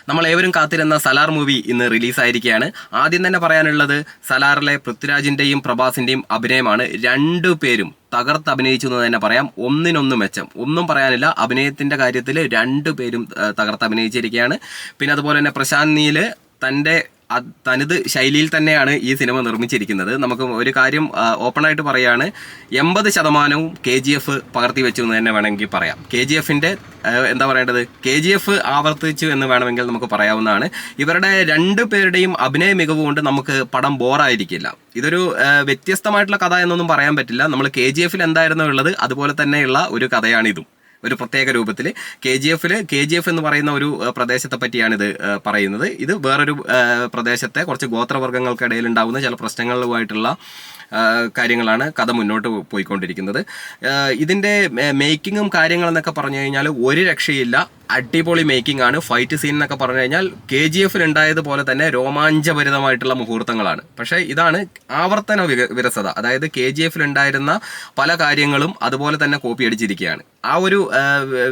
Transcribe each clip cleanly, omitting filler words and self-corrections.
നമ്മൾ ഏവരും കാത്തിരുന്ന സലാർ മൂവി ഇന്ന് റിലീസായിരിക്കുകയാണ്. ആദ്യം തന്നെ പറയാനുള്ളത് സലാറിലെ പൃഥ്വിരാജിന്റെയും പ്രഭാസിന്റെയും അഭിനയമാണ്. രണ്ടുപേരും തകർത്ത് അഭിനയിച്ചു എന്ന് തന്നെ പറയാം. ഒന്നിനൊന്ന് മെച്ചം, ഒന്നും പറയാനില്ല. അഭിനയത്തിന്റെ കാര്യത്തിൽ രണ്ടുപേരും തകർത്ത് അഭിനയിച്ചിരിക്കുകയാണ്. പിന്നെ അതുപോലെ തന്നെ പ്രശാന്ത് നീല് തന്റെ തനത് ശൈലിയിൽ തന്നെയാണ് ഈ സിനിമ നിർമ്മിച്ചിരിക്കുന്നത്. നമുക്ക് ഒരു കാര്യം ഓപ്പണായിട്ട് പറയാണ്, 80% KGF പകർത്തി വെച്ചു എന്ന് തന്നെ വേണമെങ്കിൽ പറയാം. KGFന്റെ എന്താ പറയേണ്ടത്, KGF ആവർത്തിച്ചു എന്ന് വേണമെങ്കിൽ നമുക്ക് പറയാവുന്നതാണ്. ഇവരുടെ രണ്ടുപേരുടെയും അഭിനയ മികവ് കൊണ്ട് നമുക്ക് പടം ബോറായിരിക്കില്ല. ഇതൊരു വ്യത്യസ്തമായിട്ടുള്ള കഥ എന്നൊന്നും പറയാൻ പറ്റില്ല. നമ്മൾ KGF എന്തായിരുന്നു ഉള്ളത് അതുപോലെ തന്നെയുള്ള ഒരു കഥയാണിതും, ഒരു പ്രത്യേക രൂപത്തിൽ. KGF എന്ന് പറയുന്ന ഒരു പ്രദേശത്തെ പറ്റിയാണ് ഇത് പറയുന്നത്. ഇത് വേറൊരു പ്രദേശത്തെ കുറച്ച് ഗോത്രവർഗ്ഗങ്ങൾക്കിടയിൽ ഉണ്ടാകുന്ന ചില പ്രശ്നങ്ങളുമായിട്ടുള്ള കാര്യങ്ങളാണ് കഥ മുന്നോട്ട് പോയിക്കൊണ്ടിരിക്കുന്നത്. ഇതിൻ്റെ മേക്കിങ്ങും കാര്യങ്ങളെന്നൊക്കെ പറഞ്ഞു കഴിഞ്ഞാൽ ഒരു രക്ഷയില്ല, അടിപൊളി മേക്കിംഗ് ആണ്. ഫൈറ്റ് സീൻ എന്നൊക്കെ പറഞ്ഞു കഴിഞ്ഞാൽ KGF ഉണ്ടായതുപോലെ തന്നെ രോമാഞ്ചഭരിതമായിട്ടുള്ള മുഹൂർത്തങ്ങളാണ്. പക്ഷേ ഇതാണ് ആവർത്തന വിരസത. അതായത് KGF ഉണ്ടായിരുന്ന പല കാര്യങ്ങളും അതുപോലെ തന്നെ കോപ്പി അടിച്ചിരിക്കുകയാണ്. ആ ഒരു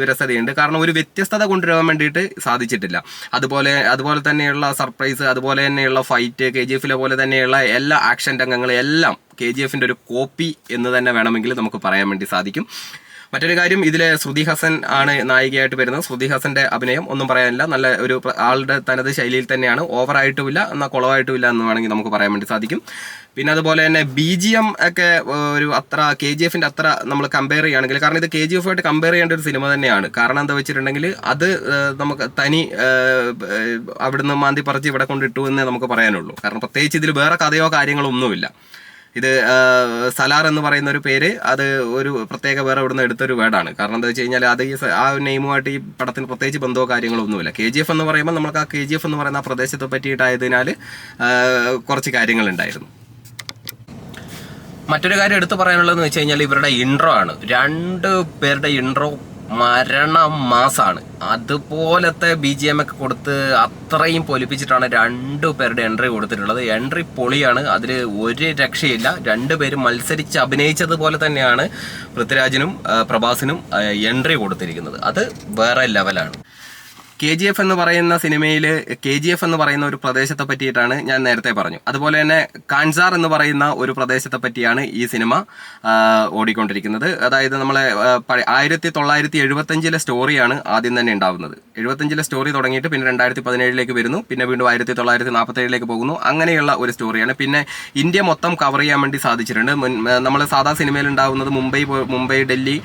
വിരസതയുണ്ട്. കാരണം ഒരു വ്യത്യസ്തത കൊണ്ടുവരാൻ വേണ്ടിയിട്ട് സാധിച്ചിട്ടില്ല. അതുപോലെ തന്നെയുള്ള സർപ്രൈസ്, അതുപോലെ തന്നെയുള്ള ഫൈറ്റ്, KGF പോലെ തന്നെയുള്ള എല്ലാ ആക്ഷൻ രംഗങ്ങളും എല്ലാം KGFന്റെ ഒരു കോപ്പി എന്ന് തന്നെ വേണമെങ്കിൽ നമുക്ക് പറയാൻ വേണ്ടി സാധിക്കും. മറ്റൊരു കാര്യം, ഇതിലെ ശ്രുതി ഹസൻ ആണ് നായികയായിട്ട് വരുന്നത്. ശ്രുതി ഹസന്റെ അഭിനയം ഒന്നും പറയാനില്ല. നല്ല ഒരു ആളുടെ തനത് ശൈലിയിൽ തന്നെയാണ്. ഓവറായിട്ടുമില്ല, എന്നാൽ കുളവായിട്ടുമില്ല എന്ന് വേണമെങ്കിൽ നമുക്ക് പറയാൻ വേണ്ടി സാധിക്കും. പിന്നെ അതുപോലെ തന്നെ BGM ഒക്കെ ഒരു അത്ര KGFന്റെ അത്ര നമ്മൾ കമ്പയർ ചെയ്യുകയാണെങ്കിൽ, കാരണം ഇത് KGF ആയിട്ട് കമ്പയർ ചെയ്യേണ്ട ഒരു സിനിമ തന്നെയാണ്. കാരണം എന്താ വെച്ചിട്ടുണ്ടെങ്കിൽ അത് നമുക്ക് തനി അവിടുന്ന് മാന്തി പറിച്ച് ഇവിടെ കൊണ്ടിട്ടു എന്നേ നമുക്ക് പറയാനുള്ളൂ. കാരണം പ്രത്യേകിച്ച് ഇതിൽ വേറെ കഥയോ കാര്യങ്ങളോ ഒന്നുമില്ല. ഇത് സലാർ എന്ന് പറയുന്ന ഒരു പേര് അത് ഒരു പ്രത്യേക വേറെ ഇവിടുന്ന് എടുത്തൊരു വേർഡാണ്. കാരണം എന്താ വെച്ച് കഴിഞ്ഞാൽ അത് ആ നെയിമുമായിട്ട് ഈ പടത്തിന് പ്രത്യേകിച്ച് ബന്ധമോ കാര്യങ്ങളോ ഒന്നുമില്ല. KGF എന്ന് പറയുമ്പോൾ നമുക്ക് ആ KGF എന്ന് പറയുന്ന ആ പ്രദേശത്തെ പറ്റിയിട്ടായതിനാൽ കുറച്ച് കാര്യങ്ങളുണ്ടായിരുന്നു. മറ്റൊരു കാര്യം എടുത്തു പറയാനുള്ളതെന്ന് വെച്ച് കഴിഞ്ഞാൽ ഇവരുടെ ഇൻട്രോ ആണ്. രണ്ട് പേരുടെ ഇൻട്രോ മാസാണ്. അതുപോലത്തെ BGM ഒക്കെ കൊടുത്ത് അത്രയും പൊലിപ്പിച്ചിട്ടാണ് രണ്ടുപേരുടെ എൻട്രി കൊടുത്തിട്ടുള്ളത്. എൻട്രി പൊളിയാണ്, അതിൽ ഒരു രക്ഷയില്ല. രണ്ടുപേരും മത്സരിച്ച് അഭിനയിച്ചതുപോലെ തന്നെയാണ് പൃഥ്വിരാജിനും പ്രഭാസിനും എൻട്രി കൊടുത്തിരിക്കുന്നത്. അത് വേറെ ലെവലാണ്. KGF എന്ന് പറയുന്ന സിനിമയിൽ KGF എന്ന് പറയുന്ന ഒരു പ്രദേശത്തെ പറ്റിയിട്ടാണ് ഞാൻ നേരത്തെ പറഞ്ഞു. അതുപോലെ തന്നെ കാൻസാർ എന്ന് പറയുന്ന ഒരു പ്രദേശത്തെ പറ്റിയാണ് ഈ സിനിമ ഓടിക്കൊണ്ടിരിക്കുന്നത്. അതായത് നമ്മളെ 1975 സ്റ്റോറിയാണ് ആദ്യം തന്നെ ഉണ്ടാവുന്നത്. 75 സ്റ്റോറി തുടങ്ങിയിട്ട് പിന്നെ 2017 വരുന്നു, പിന്നെ വീണ്ടും 1947 പോകുന്നു. അങ്ങനെയുള്ള ഒരു സ്റ്റോറിയാണ്. പിന്നെ ഇന്ത്യ മൊത്തം കവർ ചെയ്യാൻ വേണ്ടി സാധിച്ചിട്ടുണ്ട്. നമ്മൾ സാധാ സിനിമയിൽ ഉണ്ടാവുന്നത് മുംബൈ ഡൽഹി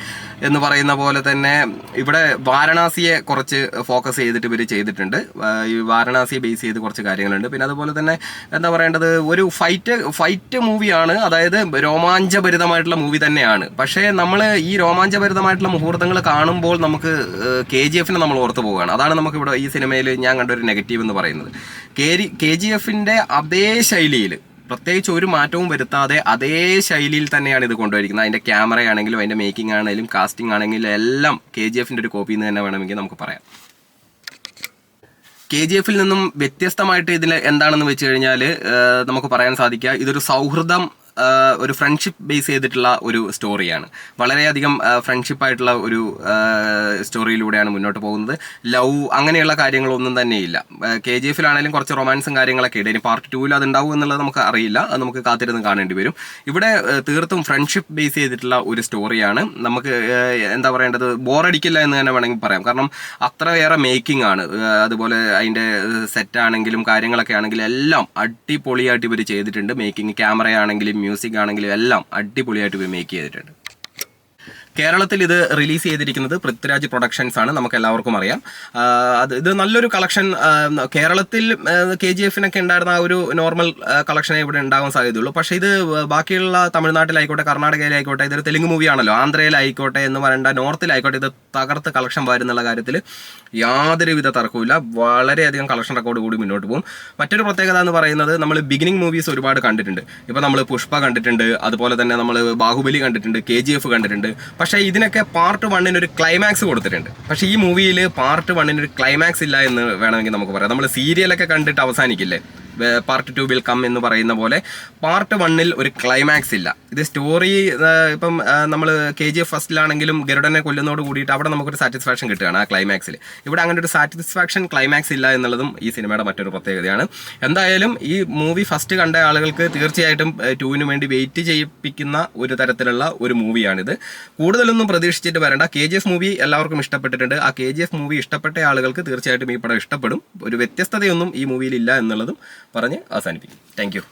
എന്ന് പറയുന്ന പോലെ തന്നെ ഇവിടെ വാരണാസിയെ കുറച്ച് ഫോക്കസ് ചെയ്തിട്ട് ഇവർ ചെയ്തിട്ടുണ്ട്. ഈ വാരണാസിയെ ബേസ് ചെയ്ത് കുറച്ച് കാര്യങ്ങളുണ്ട്. പിന്നെ അതുപോലെ തന്നെ എന്താ പറയേണ്ടത്, ഒരു ഫൈറ്റ് മൂവിയാണ്. അതായത് രോമാഞ്ചഭരിതമായിട്ടുള്ള മൂവി തന്നെയാണ്. പക്ഷേ നമ്മൾ ഈ രോമാഞ്ചഭരിതമായിട്ടുള്ള മുഹൂർത്തങ്ങൾ കാണുമ്പോൾ നമുക്ക് KGFനെ നമ്മൾ ഓർത്ത് പോവുകയാണ്. അതാണ് നമുക്ക് ഇവിടെ ഈ സിനിമയിൽ ഞാൻ കണ്ടൊരു നെഗറ്റീവ് എന്ന് പറയുന്നത്. KGFന്റെ അതേ ശൈലിയിൽ പ്രത്യേകിച്ച് ഒരു മാറ്റവും വരുത്താതെ അതേ ശൈലിയിൽ തന്നെയാണ് ഇത് കൊണ്ടുവരിക്കുന്നത്. അതിൻ്റെ ക്യാമറയാണെങ്കിലും അതിൻ്റെ മേക്കിംഗ് ആണെങ്കിലും കാസ്റ്റിംഗ് ആണെങ്കിലും എല്ലാം KGFന്റെ ഒരു കോപ്പി എന്ന് തന്നെ വേണമെങ്കിൽ നമുക്ക് പറയാം. KGFൽ നിന്നും വ്യത്യസ്തമായിട്ട് ഇതിൽ എന്താണെന്ന് വെച്ച് കഴിഞ്ഞാൽ നമുക്ക് പറയാൻ സാധിക്കുക, ഇതൊരു സൗഹൃദം, ഒരു ഫ്രണ്ട്ഷിപ്പ് ബേസ് ചെയ്തിട്ടുള്ള ഒരു സ്റ്റോറിയാണ്. വളരെയധികം ഫ്രണ്ട്ഷിപ്പായിട്ടുള്ള ഒരു സ്റ്റോറിയിലൂടെയാണ് മുന്നോട്ട് പോകുന്നത്. ലവ് അങ്ങനെയുള്ള കാര്യങ്ങളൊന്നും തന്നെയില്ല. KGFലാണെങ്കിലും കുറച്ച് റൊമാൻസും കാര്യങ്ങളൊക്കെ ഉണ്ട്. ഇനി പാർട്ട് 2 അതുണ്ടാവും എന്നുള്ളത് നമുക്ക് അറിയില്ല, അത് നമുക്ക് കാത്തിരുന്ന് കാണേണ്ടി വരും. ഇവിടെ തീർത്തും ഫ്രണ്ട്ഷിപ്പ് ബേസ് ചെയ്തിട്ടുള്ള ഒരു സ്റ്റോറിയാണ്. നമുക്ക് എന്താ പറയേണ്ടത്, ബോറടിക്കില്ല എന്ന് തന്നെ വേണമെങ്കിൽ പറയാം. കാരണം അത്രയേറെ മേക്കിംഗ് ആണ്. അതുപോലെ അതിൻ്റെ സെറ്റാണെങ്കിലും കാര്യങ്ങളൊക്കെ ആണെങ്കിലും എല്ലാം അടിപൊളിയായിട്ട് ഇവർ ചെയ്തിട്ടുണ്ട്. മേക്കിംഗ്, ക്യാമറയാണെങ്കിലും മ്യൂസിക് ആണെങ്കിലും എല്ലാം അടിപൊളിയായിട്ട് ഇവർ മേക്ക് ചെയ്തിട്ടുണ്ട്. കേരളത്തിൽ ഇത് റിലീസ് ചെയ്തിരിക്കുന്നത് പൃഥ്വിരാജ് പ്രൊഡക്ഷൻസ് ആണ്, നമുക്ക് എല്ലാവർക്കും അറിയാം. ഇത് നല്ലൊരു കളക്ഷൻ കേരളത്തിൽ KGFനൊക്കെ ഉണ്ടായിരുന്ന ആ ഒരു നോർമൽ കളക്ഷനെ ഇവിടെ ഉണ്ടാകാൻ സാധ്യതയുള്ളൂ. പക്ഷേ ഇത് ബാക്കിയുള്ള തമിഴ്നാട്ടിലായിക്കോട്ടെ, കർണാടകയിലായിക്കോട്ടെ, ഇതൊരു തെലുങ്ക് മൂവിയാണല്ലോ, ആന്ധ്രയിലായിക്കോട്ടെ എന്ന് പറയേണ്ട നോർത്തിലായിക്കോട്ടെ, ഇത് തകർത്ത് കളക്ഷൻ വരുന്നുള്ള കാര്യത്തിൽ യാതൊരുവിധ തർക്കവുമില്ല. വളരെയധികം കളക്ഷൻ റെക്കോർഡ് കൂടി മുന്നോട്ട് പോകും. മറ്റൊരു പ്രത്യേകത എന്ന് പറയുന്നത്, നമ്മൾ ബിഗിനിങ് മൂവീസ് ഒരുപാട് കണ്ടിട്ടുണ്ട്. ഇപ്പോൾ നമ്മൾ പുഷ്പ കണ്ടിട്ടുണ്ട്, അതുപോലെ തന്നെ നമ്മൾ ബാഹുബലി കണ്ടിട്ടുണ്ട്, KGF കണ്ടിട്ടുണ്ട്. പക്ഷേ ഇതിനൊക്കെ പാർട്ട് 1 ഒരു ക്ലൈമാക്സ് കൊടുത്തിട്ടുണ്ട്. പക്ഷേ ഈ മൂവിയിൽ പാർട്ട് 1 ഒരു ക്ലൈമാക്സ് ഇല്ല എന്ന് വേണമെങ്കിൽ നമുക്ക് പറയാം. നമ്മൾ സീരിയലൊക്കെ കണ്ടിട്ട് അവസാനിക്കില്ലേ, പാർട്ട് 2 വിൽ കം എന്ന് പറയുന്ന പോലെ പാർട്ട് 1-ൽ ഒരു ക്ലൈമാക്സ് ഇല്ല. ഇത് സ്റ്റോറി ഇപ്പം നമ്മൾ KGF ഫസ്റ്റിലാണെങ്കിലും ഗരുഡനെ കൊല്ലുന്നതോട് കൂടിയിട്ട് അവിടെ നമുക്കൊരു സാറ്റിസ്ഫാക്ഷൻ കിട്ടുകയാണ് ആ ക്ലൈമാക്സിൽ. ഇവിടെ അങ്ങനെ ഒരു സാറ്റിസ്ഫാക്ഷൻ ക്ലൈമാക്സ് ഇല്ല എന്നുള്ളതും ഈ സിനിമയുടെ മറ്റൊരു പ്രത്യേകതയാണ്. എന്തായാലും ഈ മൂവി ഫസ്റ്റ് കണ്ട ആളുകൾക്ക് തീർച്ചയായിട്ടും 2-ന് വേണ്ടി വെയിറ്റ് ചെയ്യിപ്പിക്കുന്ന ഒരു തരത്തിലുള്ള ഒരു മൂവിയാണിത്. കൂടുതലൊന്നും പ്രതീക്ഷിച്ചിട്ട് വരണ്ട. KGF മൂവി എല്ലാവർക്കും ഇഷ്ടപ്പെട്ടിട്ടുണ്ട്. ആ KGF മൂവി ഇഷ്ടപ്പെട്ട ആളുകൾക്ക് തീർച്ചയായിട്ടും ഈ പടം ഇഷ്ടപ്പെടും. ഒരു വ്യത്യസ്തതയൊന്നും ഈ മൂവിയിൽ ഇല്ല എന്നുള്ളതും പറഞ്ഞ് അവസാനിപ്പിക്കും. Thank you.